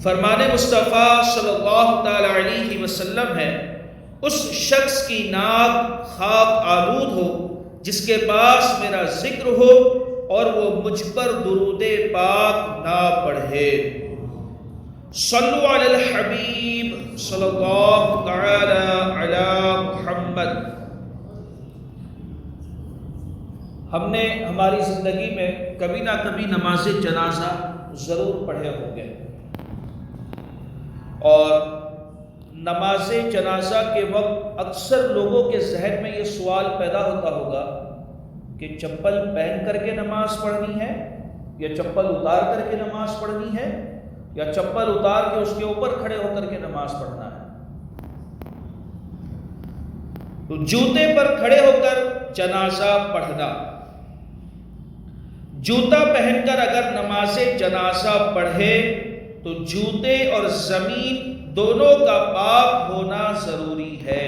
فرمان مصطفیٰ صلی اللہ تعالی علیہ وسلم ہے، اس شخص کی ناک خاک آلود ہو جس کے پاس میرا ذکر ہو اور وہ مجھ پر درود پاک نہ پڑھے۔ صلو علی الحبیب صلی اللہ تعالی علی محمد۔ ہم نے ہماری زندگی میں کبھی نہ کبھی نماز جنازہ ضرور پڑھے ہوں گے، اور نماز جنازہ کے وقت اکثر لوگوں کے ذہن میں یہ سوال پیدا ہوتا ہوگا کہ چپل پہن کر کے نماز پڑھنی ہے یا چپل اتار کر کے نماز پڑھنی ہے یا چپل اتار کے اس کے اوپر کھڑے ہو کر کے نماز پڑھنا ہے۔ تو جوتے پر کھڑے ہو کر جنازہ پڑھنا، جوتا پہن کر اگر نماز جنازہ پڑھے تو جوتے اور زمین دونوں کا پاک ہونا ضروری ہے۔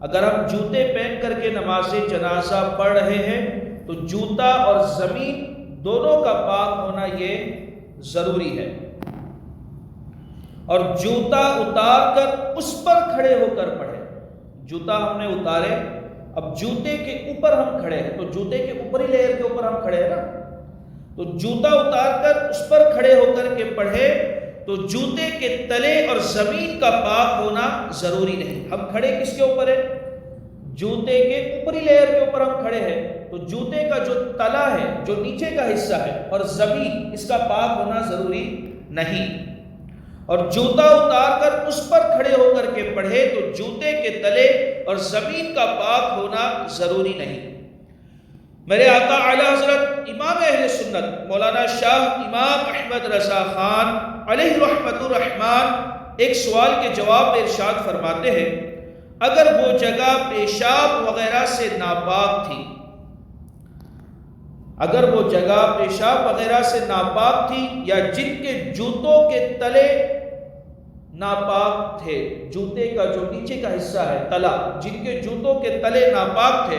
اگر ہم جوتے پہن کر کے نماز جنازہ پڑھ رہے ہیں تو جوتا اور زمین دونوں کا پاک ہونا یہ ضروری ہے، اور جوتا اتار کر اس پر کھڑے ہو کر پڑھے۔ جوتا ہم نے اتارے، اب جوتے کے اوپر ہم کھڑے ہیں، تو جوتے کے اوپری لیئر کے اوپر ہم کھڑے ہیں نا، تو جوتا اتار کر اس پر کھڑے ہو کر کے پڑھے تو جوتے کے تلے اور زمین کا پاک ہونا ضروری نہیں۔ ہم کھڑے کس کے اوپر ہے؟ جوتے کے اوپری لیئر کے اوپر ہم کھڑے ہیں، تو جوتے کا جو تلا ہے، جو نیچے کا حصہ ہے، اور زمین، اس کا پاک ہونا ضروری نہیں۔ اور جوتا اتار کر اس پر کھڑے ہو کر کے پڑھے تو جوتے کے تلے اور زمین کا پاک ہونا ضروری نہیں۔ میرے آقا اعلی حضرت امام اہل سنت مولانا شاہ امام احمد رضا خان علیہ رحمت الرحمن ایک سوال کے جواب میں ارشاد فرماتے ہیں، اگر وہ جگہ پیشاب وغیرہ سے ناپاک تھی، اگر وہ جگہ پیشاب وغیرہ سے ناپاک تھی یا جن کے جوتوں کے تلے ناپاک تھے، جوتے کا جو نیچے کا حصہ ہے تلا، جن کے جوتوں کے تلے ناپاک تھے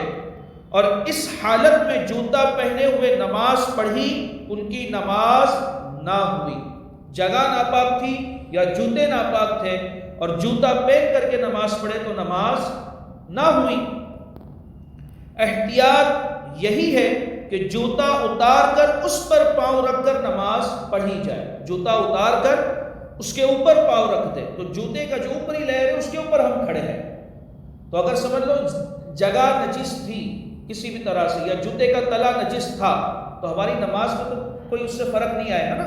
اور اس حالت میں جوتا پہنے ہوئے نماز پڑھی، ان کی نماز نہ ہوئی۔ جگہ ناپاک تھی یا جوتے ناپاک تھے اور جوتا پہن کر کے نماز پڑھے تو نماز نہ ہوئی۔ احتیاط یہی ہے کہ جوتا اتار کر اس پر پاؤں رکھ کر نماز پڑھی جائے۔ جوتا اتار کر اس کے اوپر پاؤں رکھ دے تو جوتے کا جو اوپری لیئر ہے اس کے اوپر ہم کھڑے ہیں، تو اگر سمجھ لو جگہ نجس تھی کسی بھی طرح سے یا جوتے کا تلا نجس تھا تو ہماری نماز میں تو کوئی اس سے فرق نہیں آئے گا نا۔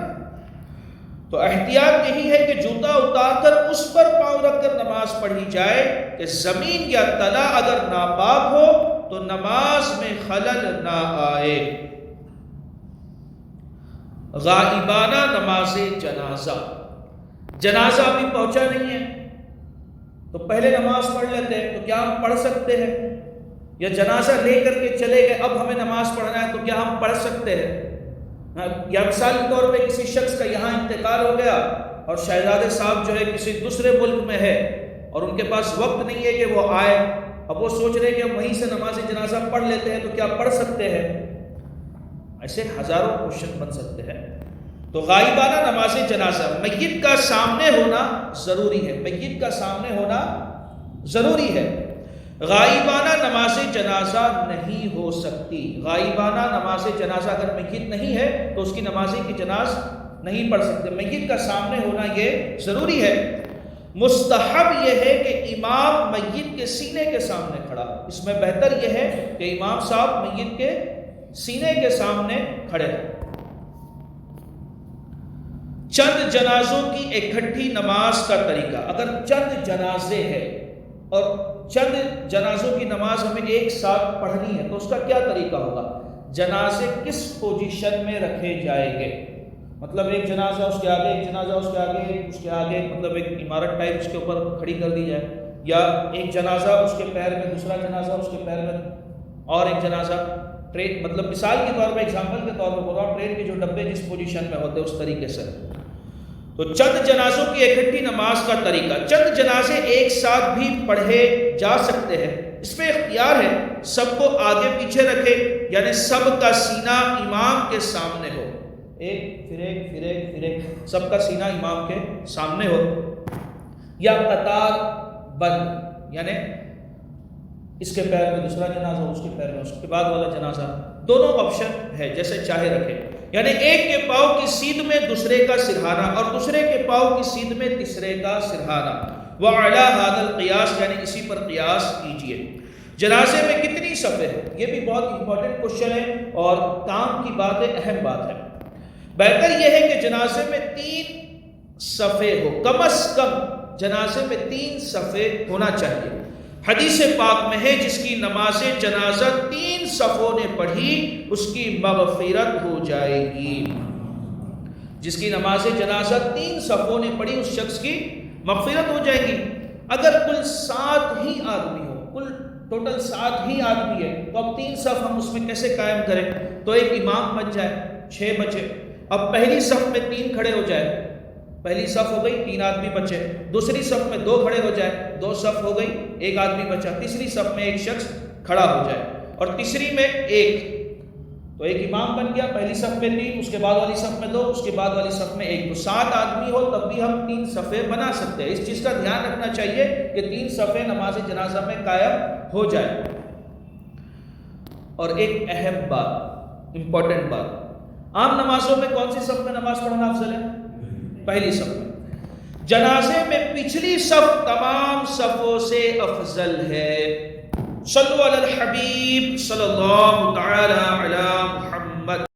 تو احتیاط یہی ہے کہ جوتا اتار کر اس پر پاؤں رکھ کر نماز پڑھی جائے کہ زمین یا تلا اگر ناپاک ہو تو نماز میں خلل نہ آئے۔ غائبانہ نماز جنازہ، جنازہ ابھی پہنچا نہیں ہے تو پہلے نماز پڑھ لیتے ہیں، تو کیا ہم پڑھ سکتے ہیں؟ یا جنازہ لے کر کے چلے گئے، اب ہمیں نماز پڑھنا ہے تو کیا ہم پڑھ سکتے ہیں؟ یا مثال کے طور پہ کسی شخص کا یہاں انتقال ہو گیا اور شہزادے صاحب جو ہے کسی دوسرے ملک میں ہے اور ان کے پاس وقت نہیں ہے کہ وہ آئے، اب وہ سوچ رہے کہ ہم وہیں سے نماز جنازہ پڑھ لیتے ہیں، تو کیا پڑھ سکتے ہیں؟ ایسے ہزاروں کوشچن بن سکتے ہیں۔ تو غائبانہ نماز جنازہ، میت کا سامنے ہونا ضروری ہے، میت کا سامنے ہونا ضروری ہے۔ غائبانہ نماز جنازہ نہیں ہو سکتی۔ غائبانہ نماز جنازہ اگر میت نہیں ہے تو اس کی نماز کی جناز نہیں پڑھ سکتے، میت کا سامنے ہونا یہ ضروری ہے۔ مستحب یہ ہے کہ امام میت کے سینے کے سامنے کھڑا، اس میں بہتر یہ ہے کہ امام صاحب میت کے سینے کے سامنے کھڑے ہیں۔ چند جنازوں کی اکٹھی نماز کا طریقہ، اگر چند جنازے ہیں اور چند جنازوں کی نماز ہمیں ایک ساتھ پڑھنی ہے تو اس کا کیا طریقہ ہوگا؟ جنازے کس پوزیشن میں رکھے جائیں گے؟ مطلب ایک جنازہ اس کے آگے، ایک جنازہ اس کے آگے، اس کے آگے، مطلب ایک عمارت ٹائپ اس کے اوپر کھڑی کر دی جائے، یا ایک جنازہ اس کے پیر میں، دوسرا جنازہ اس کے پیر میں، اور ایک جنازہ ٹرین، مطلب مثال کے طور پہ، ایگزامپل کے طور پہ بول رہا ہوں، ٹرین کے جو ڈبے جس پوزیشن میں ہوتے ہیں اس طریقے سے۔ تو چند جنازوں کی اکٹھی نماز کا طریقہ، چند جنازے ایک ساتھ بھی پڑھے جا سکتے ہیں، اس میں اختیار ہے سب کو آگے پیچھے رکھے، یعنی سب کا سینہ امام کے سامنے ہو۔ ایک پھر ایک پھر ایک پھر ایک، سب کا سینہ امام کے سامنے ہو، یا قطار بند، یعنی اس کے پیر میں دوسرا جنازہ، اس کے پیر میں اس کے بعد والا جنازہ، دونوں آپشن ہے، جیسے چاہے رکھے، یعنی ایک کے پاؤں کی سیدھ میں دوسرے کا سرہانا اور دوسرے کے پاؤں کی سیدھ میں تیسرے کا سرہانا، وَعَلَى هَذَا الْقِيَاسِ، یعنی اسی پر قیاس کیجئے۔ جنازے میں کتنی صفیں ہیں؟ یہ بھی بہت امپورٹنٹ کوشچن ہے اور کام کی بات ہے، اہم بات ہے۔ بہتر یہ ہے کہ جنازے میں 3 صفیں ہو، کم از کم جنازے میں 3 صفیں ہونا چاہیے۔ حدیث پاک میں ہے جس کی نماز جنازہ 3 صفوں نے پڑھی اس کی مغفرت ہو جائے گی۔ جس کی نماز جنازہ 3 صفوں نے پڑھی اس شخص کی مغفرت ہو جائے گی۔ اگر کل 7 ہی آدمی ہو، کل ٹوٹل 7 ہی آدمی ہے، تو اب 3 صف ہم اس میں کیسے قائم کریں؟ تو ایک امام بن جائے، 6 بچے، اب پہلی صف میں 3 کھڑے ہو جائے، پہلی صف ہو گئی، 3 آدمی بچے، دوسری صف میں 2 کھڑے ہو جائے، 2 صف ہو گئی، 1 آدمی بچا، تیسری صف میں 1 شخص کھڑا ہو جائے اور تیسری میں 1، تو ایک امام بن گیا، پہلی صف میں 3، اس کے بعد والی صف میں 2، اس کے بعد والی صف میں 1، تو 7 آدمی ہو تب بھی ہم 3 صفیں بنا سکتے ہیں۔ اس چیز کا دھیان رکھنا چاہیے کہ 3 صفیں نماز جنازہ میں قائم ہو جائے۔ اور ایک اہم بات، امپورٹنٹ بات، عام نمازوں میں کون سی صف میں نماز پڑھنا افضل ہے؟ پہلی صف میں۔ جنازے میں پچھلی صف تمام صفوں سے افضل ہے۔ صلو علی الحبیب صلی اللہ تعالی علی محمد۔